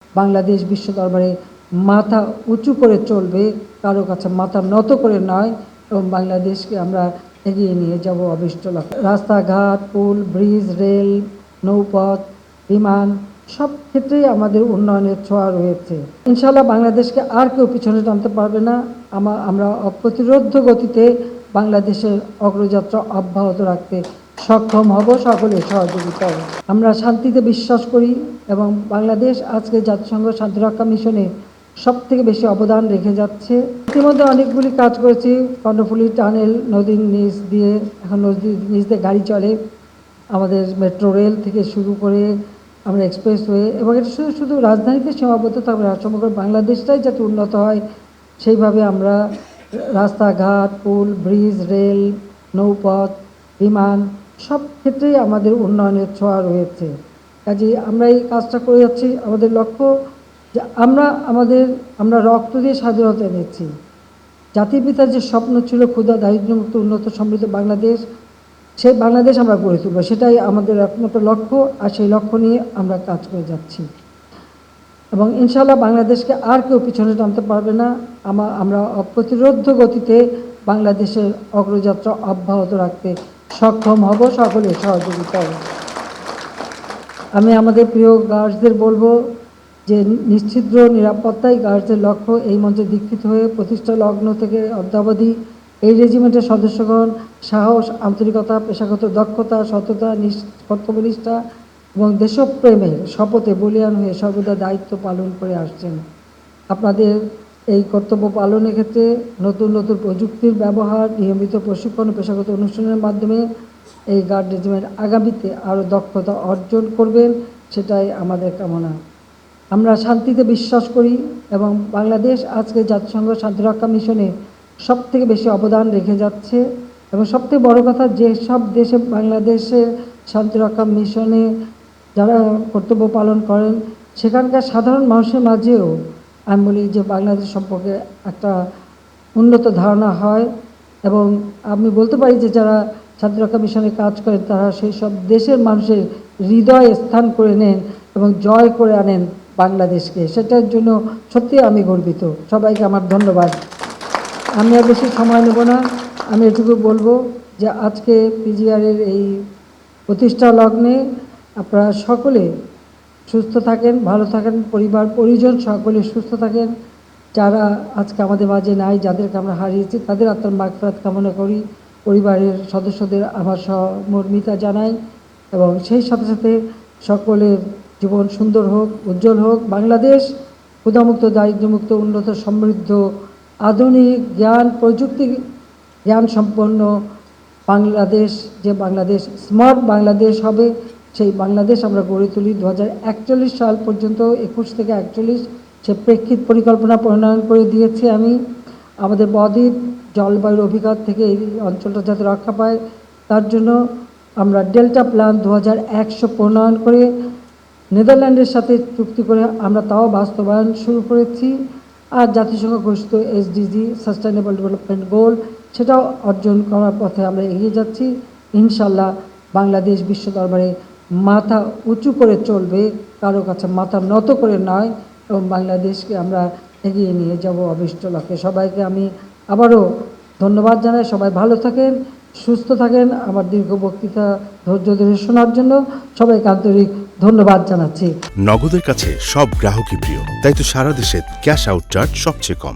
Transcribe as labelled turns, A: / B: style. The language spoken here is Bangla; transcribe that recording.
A: বাংলাদেশ বিশ্ব দরবারে মাথা উঁচু করে চলবে, কারো কাছে মাথা নত করে নয়, এবং বাংলাদেশকে আমরা এগিয়ে নিয়ে যাব অভিষ্ট লক্ষ্যে। রাস্তাঘাট, পুল, ব্রিজ, রেল, নৌপথ, বিমান সব ক্ষেত্রেই আমাদের উন্নয়নের ছোঁয়া রয়েছে। ইনশাআল্লাহ বাংলাদেশকে আর কেউ পিছনে টানতে পারবে না। আমরা অপ্রতিরোধ্য গতিতে বাংলাদেশের অগ্রযাত্রা অব্যাহত রাখতে সক্ষম হব সকলের সহযোগিতায়। আমরা শান্তিতে বিশ্বাস করি এবং বাংলাদেশ আজকে জাতিসংঘ শান্তিরক্ষা মিশনে সবথেকে বেশি অবদান রেখে যাচ্ছে। ইতিমধ্যে অনেকগুলি কাজ করেছি। কর্ণফুলী টানেল নদীর নিচ দিয়ে, এখন নদীর নিচ দিয়ে গাড়ি চলে, আমাদের মেট্রো রেল থেকে শুরু করে আমরা এক্সপ্রেসওয়ে, এবং এটা শুধু রাজধানীতে সীমাবদ্ধ থাকবে না, সমগ্র বাংলাদেশটাই যাতে উন্নত হয় সেইভাবে আমরা রাস্তাঘাট, পুল, ব্রিজ, রেল, নৌপথ, বিমান সব ক্ষেত্রেই আমাদের উন্নয়নের ছোঁয়া রয়েছে। কাজেই আমরা এই কাজটা করে যাচ্ছি। আমাদের লক্ষ্য যে আমরা রক্ত দিয়ে স্বাধীনতা এনেছি। জাতির পিতার যে স্বপ্ন ছিল ক্ষুধা, দারিদ্র্যমুক্ত, উন্নত, সমৃদ্ধ বাংলাদেশ, সেই বাংলাদেশ আমরা গড়ে তুলব, সেটাই আমাদের একমাত্র লক্ষ্য। আর সেই লক্ষ্য নিয়ে আমরা কাজ করে যাচ্ছি এবং ইনশাআল্লাহ বাংলাদেশকে আর কেউ পিছনে টানতে পারবে না। আমরা অপ্রতিরোধ্য গতিতে বাংলাদেশের অগ্রযাত্রা অব্যাহত রাখতে সক্ষম হব সকলের সহযোগিতায়। আমি আমাদের প্রিয় গার্ডসদের বলবো যে নিশ্চিদ্র নিরাপত্তাই গার্ডসদের লক্ষ্য। এই মঞ্চে দীক্ষিত হয়ে প্রতিষ্ঠা লগ্ন থেকে অদ্যাবধি এই রেজিমেন্টের সদস্যগণ সাহস, আন্তরিকতা, পেশাগত দক্ষতা, সততা, কর্তব্যনিষ্ঠা এবং দেশপ্রেমের শপথে বলীয়ান হয়ে সর্বদা দায়িত্ব পালন করে আসছেন। আপনাদের এই কর্তব্য পালনের ক্ষেত্রে নতুন নতুন প্রযুক্তির ব্যবহার, নিয়মিত প্রশিক্ষণ ও পেশাগত অনুষ্ঠানের মাধ্যমে এই গার্ড রেজিমেন্ট আগামীতে আরও দক্ষতা অর্জন করবেন, সেটাই আমাদের কামনা। আমরা শান্তিতে বিশ্বাস করি এবং বাংলাদেশ আজকে জাতিসংঘ শান্তিরক্ষা মিশনে সবথেকে বেশি অবদান রেখে যাচ্ছে। এবং সবথেকে বড় কথা, যে সব দেশে বাংলাদেশের শান্তিরক্ষা মিশনে যারা কর্তব্য পালন করেন, সেখানকার সাধারণ মানুষের মাঝেও আমি বলি যে বাংলাদেশ সম্পর্কে একটা উন্নত ধারণা হয়। এবং আমি বলতে পারি যে যারা শান্তিরক্ষা মিশনে কাজ করেন তারা সেই সব দেশের মানুষের হৃদয়ে স্থান করে নেন এবং জয় করে আনেন বাংলাদেশকে। সেটার জন্য সত্যি আমি গর্বিত। সবাইকে আমার ধন্যবাদ। আমি আর বেশি সময় নেব না। আমি এটুকু বলবো যে আজকে পিজিআরের এই প্রতিষ্ঠা লগ্নে আপনারা সকলে সুস্থ থাকেন, ভালো থাকেন, পরিবার পরিজন সকলে সুস্থ থাকেন। যারা আজকে আমাদের মাঝে নাই, যাদেরকে আমরা হারিয়েছি, তাদের আত্মার মাগফিরাত কামনা করি। পরিবারের সদস্যদের আমার সহমর্মিতা জানাই এবং সেই সাথে সাথে সকলের জীবন সুন্দর হোক, উজ্জ্বল হোক। বাংলাদেশ ক্ষুধামুক্ত, দারিদ্র্যমুক্ত, উন্নত, সমৃদ্ধ, আধুনিক, প্রযুক্তি জ্ঞান সম্পন্ন বাংলাদেশ, যে বাংলাদেশ স্মার্ট বাংলাদেশ হবে, সেই বাংলাদেশ আমরা গড়ে তুলি। 2041 সাল পর্যন্ত, 21 থেকে 41 সে প্রেক্ষিত পরিকল্পনা প্রণয়ন করে দিয়েছি আমি। আমাদের বদ্বীপ জলবায়ুর অভিঘাত থেকে এই অঞ্চলটা যাতে রক্ষা পায়, তার জন্য আমরা ডেল্টা প্ল্যান 2100 প্রণয়ন করে নেদারল্যান্ডের সাথে চুক্তি করে আমরা তাও বাস্তবায়ন শুরু করেছি। আর জাতিসংঘ ঘোষিত SDG সাস্টেইনেবল ডেভেলপমেন্ট গোল, সেটাও অর্জন করার পথে আমরা এগিয়ে যাচ্ছি। ইনশাআল্লাহ বাংলাদেশ বিশ্ব দরবারে মাথা উঁচু করে চলবে, কারো কাছে মাথা নত করে নয়, এবং বাংলাদেশকে আমরা এগিয়ে নিয়ে যাব অভিষ্ট লক্ষ্যে। সবাইকে আমি আবারও ধন্যবাদ জানাই। সবাই ভালো থাকেন, সুস্থ থাকেন। আমার দীর্ঘ বক্তৃতা ধৈর্য ধরে শোনার জন্য সবাইকে আন্তরিক ধন্যবাদ জানাচ্ছি।
B: নগদের কাছে সব গ্রাহকই প্রিয়, তাই তো সারা দেশে ক্যাশ আউট চার্জ সবচেয়ে কম।